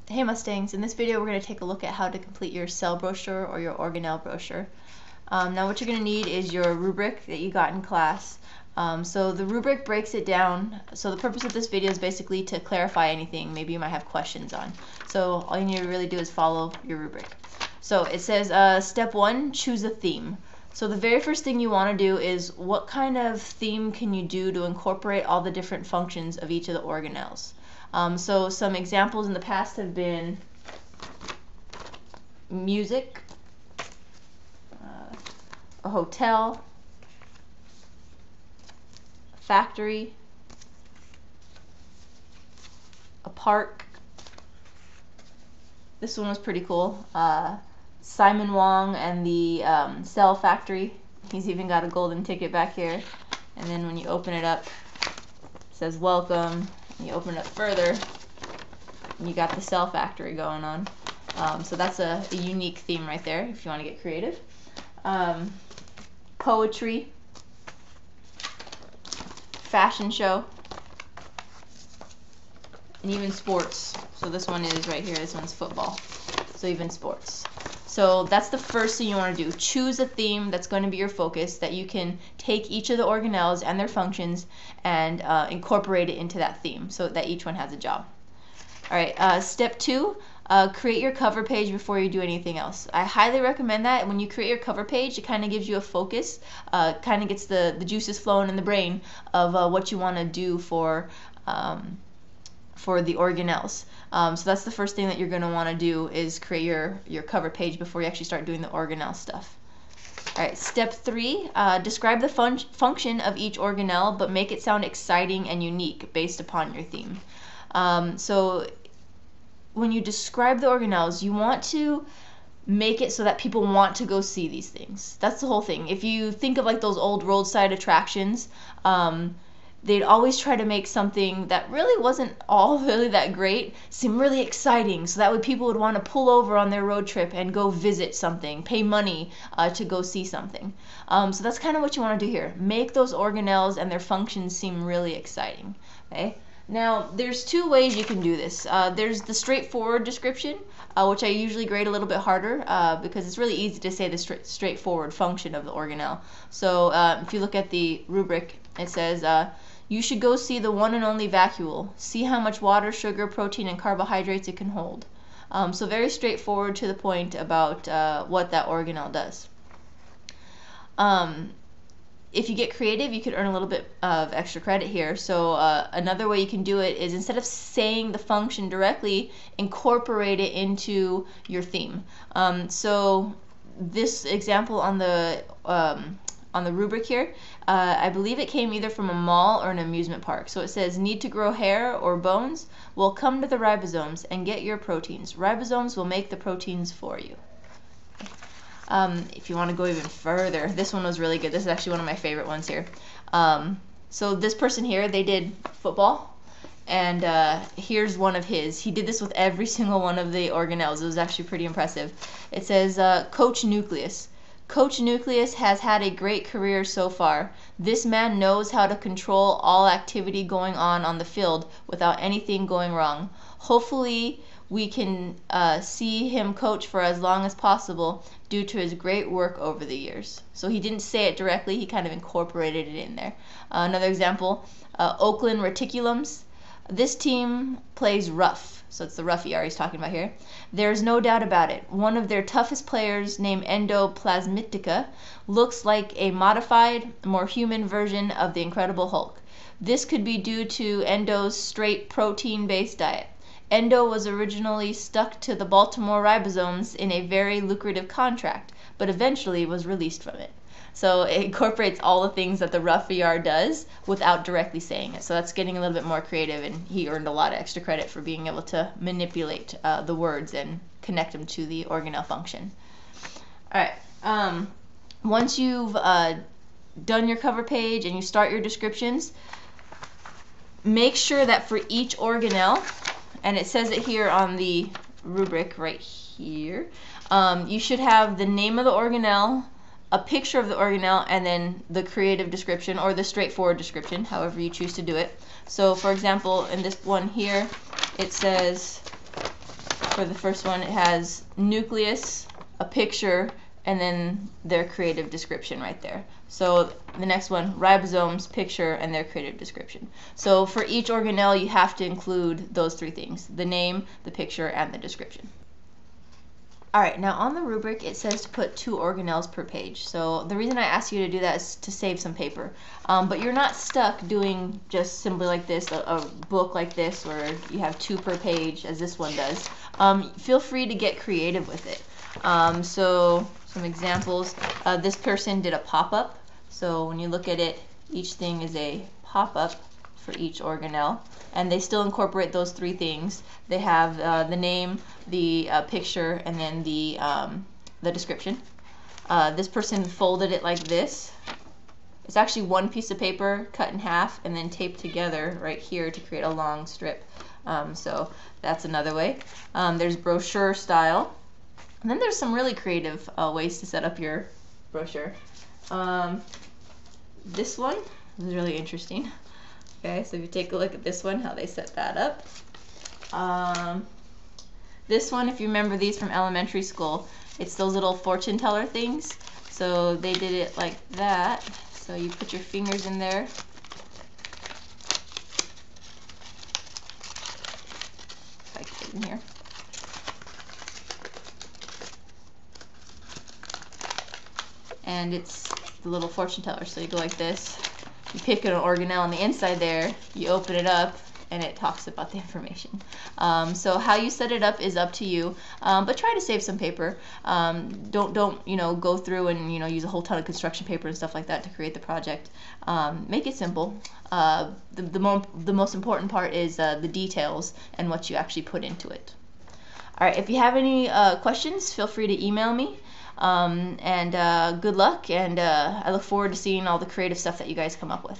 Hey Mustangs, in this video we're going to take a look at how to complete your cell brochure or your organelle brochure. Now what you're going to need is your rubric that you got in class. So the rubric breaks it down. So the purpose of this video is basically to clarify anything maybe you might have questions on. So all you need to really do is follow your rubric. So it says step 1, choose a theme. So the very first thing you want to do is what kind of theme can you do to incorporate all the different functions of each of the organelles. So some examples in the past have been music, a hotel, a factory, a park. This one was pretty cool. Simon Wong and the Cell Factory. He's even got a golden ticket back here. And then when you open it up, it says welcome. And you open it up further, and you got the Cell Factory going on. So that's a unique theme right there if you want to get creative. Poetry, fashion show, and even sports. So this one is right here, this one's football. So even sports. So that's the first thing you want to do. Choose a theme that's going to be your focus, that you can take each of the organelles and their functions and incorporate it into that theme so that each one has a job. Alright, step 2, create your cover page before you do anything else. I highly recommend that. When you create your cover page, it kind of gives you a focus, kind of gets the juices flowing in the brain of what you want to do for the organelles. So that's the first thing that you're going to want to do, is create your cover page before you actually start doing the organelle stuff. Alright, step 3, describe the function of each organelle, but make it sound exciting and unique based upon your theme. So when you describe the organelles, you want to make it so that people want to go see these things. That's the whole thing. If you think of like those old roadside attractions, they'd always try to make something that really wasn't all really that great seem really exciting, so that way people would want to pull over on their road trip and go visit something, pay money to go see something. So that's kind of what you want to do here. Make those organelles and their functions seem really exciting. Okay? Now, there's 2 ways you can do this. There's the straightforward description, which I usually grade a little bit harder because it's really easy to say the straightforward function of the organelle. So if you look at the rubric, it says, you should go see the one and only vacuole. See how much water, sugar, protein, and carbohydrates it can hold. So very straightforward, to the point about what that organelle does. If you get creative, you could earn a little bit of extra credit here. So another way you can do it is, instead of saying the function directly, incorporate it into your theme. So this example on the rubric here, I believe it came either from a mall or an amusement park. So it says, need to grow hair or bones? Well, come to the ribosomes and get your proteins. Ribosomes will make the proteins for you. If you want to go even further, this one was really good. This is actually one of my favorite ones here. So this person here, they did football, and here's one of his. He did this with every single one of the organelles. It was actually pretty impressive. It says, Coach Nucleus. Coach Nucleus has had a great career so far. This man knows how to control all activity going on the field without anything going wrong. Hopefully we can see him coach for as long as possible due to his great work over the years. So he didn't say it directly, he kind of incorporated it in there. Another example, Oakland Reticulums. This team plays rough. So it's the rough ER he's talking about here. There's no doubt about it. One of their toughest players, named Endoplasmitica, looks like a modified, more human version of the Incredible Hulk. This could be due to Endo's straight protein-based diet. Endo was originally stuck to the Baltimore ribosomes in a very lucrative contract, but eventually was released from it. So it incorporates all the things that the rough ER does without directly saying it. So that's getting a little bit more creative, and he earned a lot of extra credit for being able to manipulate the words and connect them to the organelle function. Alright, once you've done your cover page and you start your descriptions, make sure that for each organelle, and it says it here on the rubric right here, you should have the name of the organelle, a picture of the organelle, and then the creative description or the straightforward description, however you choose to do it. So for example, in this one here, it says For the first one, it has nucleus, a picture, and then their creative description right there. So the next one, ribosomes, picture, and their creative description. So for each organelle, you have to include those three things: the name, the picture, and the description. Alright, now on the rubric it says to put 2 organelles per page. So the reason I asked you to do that is to save some paper. But you're not stuck doing just simply like this, a book like this where you have 2 per page as this one does. Feel free to get creative with it. So some examples, this person did a pop-up. So when you look at it, each thing is a pop-up for each organelle, and they still incorporate those 3 things. They have the name, the picture, and then the description. This person folded it like this. It's actually one piece of paper cut in half and then taped together right here to create a long strip. So that's another way. There's brochure style. And then there's some really creative ways to set up your brochure. This one is really interesting. Okay, so if you take a look at this one, how they set that up. This one, if you remember these from elementary school, it's those little fortune teller things. So they did it like that. So you put your fingers in there. If I can get in here. And it's the little fortune teller. So you go like this. You pick an organelle on the inside there, you open it up, and it talks about the information. So how you set it up is up to you, but try to save some paper. Don't go through and use a whole ton of construction paper and stuff like that to create the project. Make it simple. The most important part is the details and what you actually put into it. All right, if you have any questions, feel free to email me. Good luck, and I look forward to seeing all the creative stuff that you guys come up with.